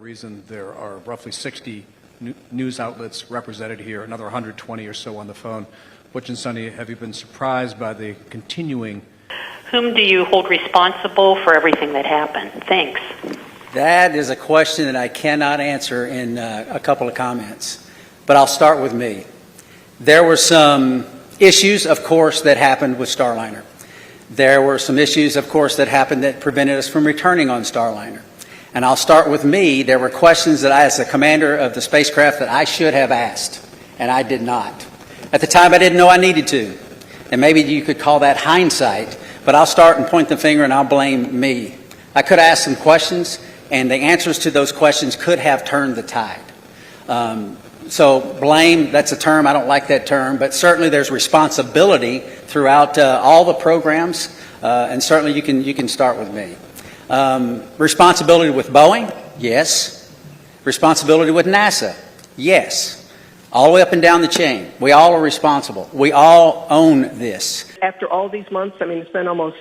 reason, there are roughly 60 news outlets represented here, another 120 or so on the phone. Butch and Sunny, have you been surprised by the continuing? Whom do you hold responsible for everything that happened? Thanks. That is a question that I cannot answer in a couple of comments, but I'll start with me. There were some issues, of course, that happened with Starliner. There were some issues, of course, that happened that prevented us from returning on Starliner. And I'll start with me. There were questions that I, as the commander of the spacecraft, that I should have asked, and I did not. At the time, I didn't know I needed to. And maybe you could call that hindsight, but I'll start and point the finger and I'll blame me. I could have asked some questions, and the answers to those questions could have turned the tide. So blame, that's a term, I don't like that term, but certainly there's responsibility throughout all the programs, and certainly you can start with me. Responsibility with Boeing? Yes. Responsibility with NASA? Yes. All the way up and down the chain. We all are responsible. We all own this. After all these months, I mean, it's been almost,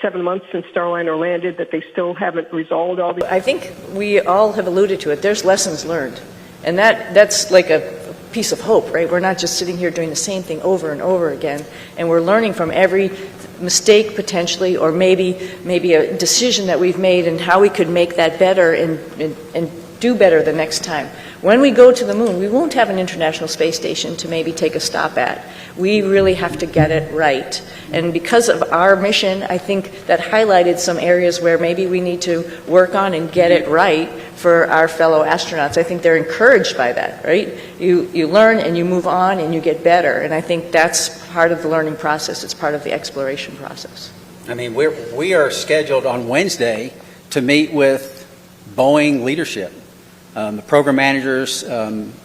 7 months since Starliner landed, that they still haven't resolved all these. I think we all have alluded to it. There's lessons learned. And that's like a piece of hope, right? We're not just sitting here doing the same thing over and over again. And we're learning from every mistake potentially, or maybe a decision that we've made and how we could make that better and do better the next time. When we go to the moon, we won't have an International Space Station to maybe take a stop at. We really have to get it right. And because of our mission, I think that highlighted some areas where maybe we need to work on and get it right for our fellow astronauts. I think they're encouraged by that, right? You learn and you move on and you get better. And I think that's part of the learning process. It's part of the exploration process. I mean, we are scheduled on Wednesday to meet with Boeing leadership, the program managers,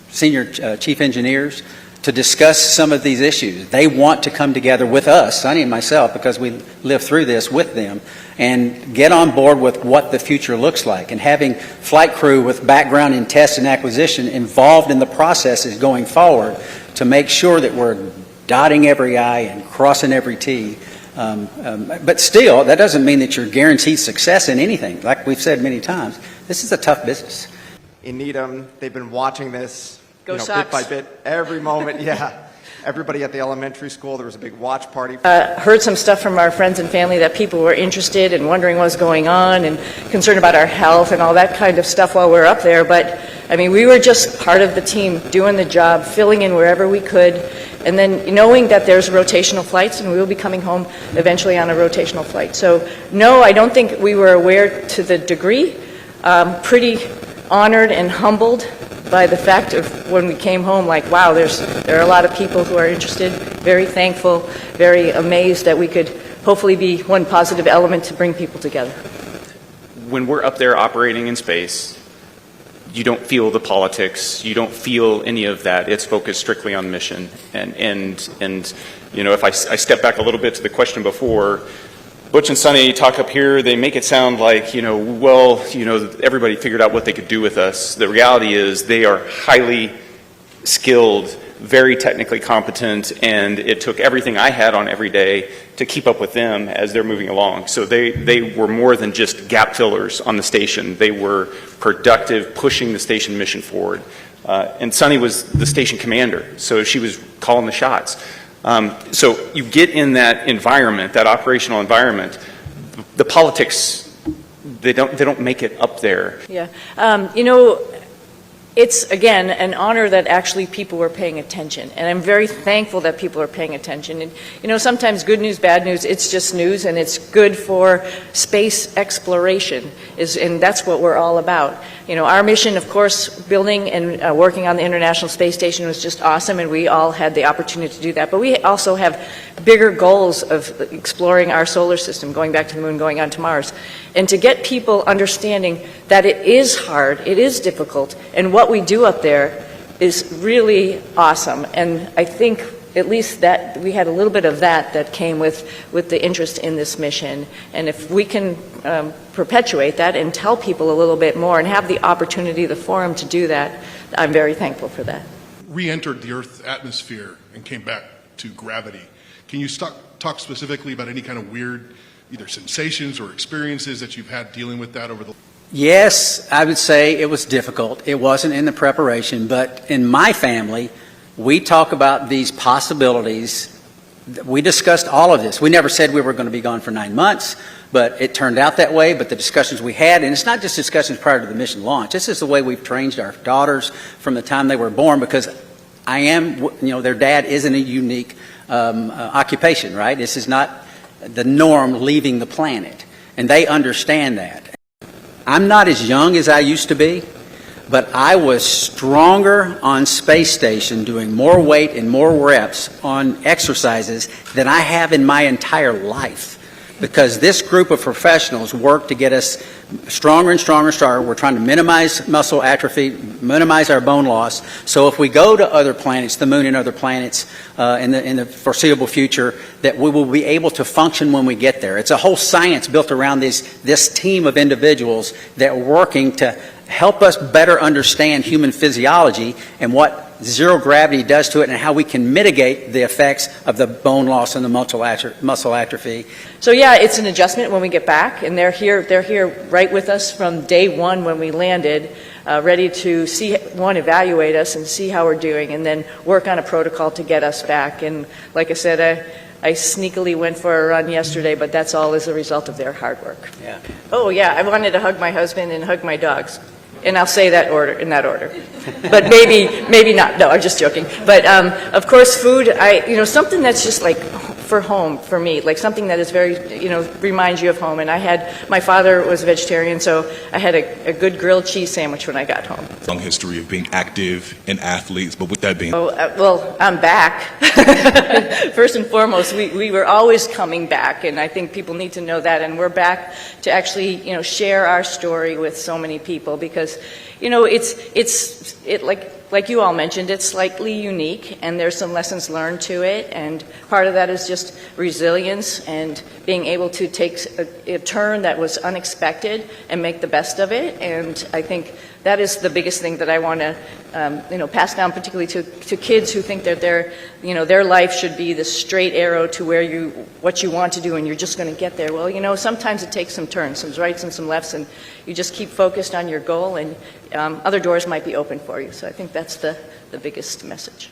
senior chief engineers, to discuss some of these issues. They want to come together with us, Sunny and myself, because we lived through this with them, and get on board with what the future looks like. And having flight crew with background in test and acquisition involved in the processes going forward to make sure that we're dotting every I and crossing every T. But still, that doesn't mean that you're guaranteed success in anything. Like we've said many times, this is a tough business. In Needham, they've been watching this Sox. bit by bit, every moment. Yeah, everybody at the elementary school, there was a big watch party. Heard some stuff from our friends and family that people were interested and wondering what's going on and concerned about our health and all that kind of stuff while we were up there. But, I mean, we were just part of the team doing the job, filling in wherever we could, and then knowing that there's rotational flights and we will be coming home eventually on a rotational flight. So, no, I don't think we were aware to the degree. Pretty honored and humbled by the fact of when we came home, like, wow, there are a lot of people who are interested, very thankful, very amazed that we could hopefully be one positive element to bring people together. When we're up there operating in space, you don't feel the politics, you don't feel any of that. It's focused strictly on mission. And you know, if I step back a little bit to the question before, Butch and Sunny talk up here, they make it sound like, everybody figured out what they could do with us. The reality is they are highly skilled, very technically competent, and it took everything I had on every day to keep up with them as they're moving along. So they were more than just gap fillers on the station. They were productive, pushing the station mission forward. And Sunny was the station commander, so she was calling the shots. So you get in that environment, that operational environment, the politics, they don't make it up there. Yeah, it's, again, an honor that actually people were paying attention. And I'm very thankful that people are paying attention. And, sometimes good news, bad news, it's just news, and it's good for space exploration, and that's what we're all about. Our mission, of course, building and working on the International Space Station was just awesome, and we all had the opportunity to do that. But we also have bigger goals of exploring our solar system, going back to the moon, going on to Mars. And to get people understanding that it is hard, it is difficult, and what we do up there is really awesome. And I think at least that we had a little bit of that came with the interest in this mission. And if we can perpetuate that and tell people a little bit more and have the opportunity, the forum to do that, I'm very thankful for that. Re-entered the Earth's atmosphere and came back to gravity. Can you talk specifically about any kind of weird either sensations or experiences that you've had dealing with that over the... Yes, I would say it was difficult. It wasn't in the preparation, but in my family, we talk about these possibilities. We discussed all of this. We never said we were going to be gone for 9 months, but it turned out that way. But the discussions we had, and it's not just discussions prior to the mission launch. This is the way we've trained our daughters from the time they were born, because their dad isn't a unique occupation, right? This is not the norm leaving the planet, and they understand that. I'm not as young as I used to be, but I was stronger on space station doing more weight and more reps on exercises than I have in my entire life, because this group of professionals work to get us stronger and stronger and stronger. We're trying to minimize muscle atrophy, minimize our bone loss. So if we go to other planets, the moon and other planets in the foreseeable future, that we will be able to function when we get there. It's a whole science built around this team of individuals that are working to help us better understand human physiology and what zero gravity does to it, and how we can mitigate the effects of the bone loss and the muscle atrophy. So yeah, it's an adjustment when we get back, and they're here right with us from day one when we landed, ready to evaluate us and see how we're doing, and then work on a protocol to get us back. And like I said, I sneakily went for a run yesterday, but that's all as a result of their hard work. Yeah. Oh yeah, I wanted to hug my husband and hug my dogs. And I'll say that in that order. But maybe not. No, I'm just joking. But of course, food, something that's just like for home for me, like something that is very, reminds you of home. And my father was a vegetarian, so I had a good grilled cheese sandwich when I got home. Long history of being active and athletes, but with that being... Well, I'm back. First and foremost, we were always coming back, and I think people need to know that. And we're back to actually, share our story with so many people, because, it's like you all mentioned, it's slightly unique, and there's some lessons learned to it, and part of that is just resilience and being able to take a turn that was unexpected and make the best of it. And I think that is the biggest thing that I want to, pass down, particularly to kids who think that their life should be the straight arrow to what you want to do, and you're just going to get there. Well, sometimes it takes some turns, some rights and some lefts, and you just keep focused on your goal, and other doors might be open for you. So I think that's the biggest message.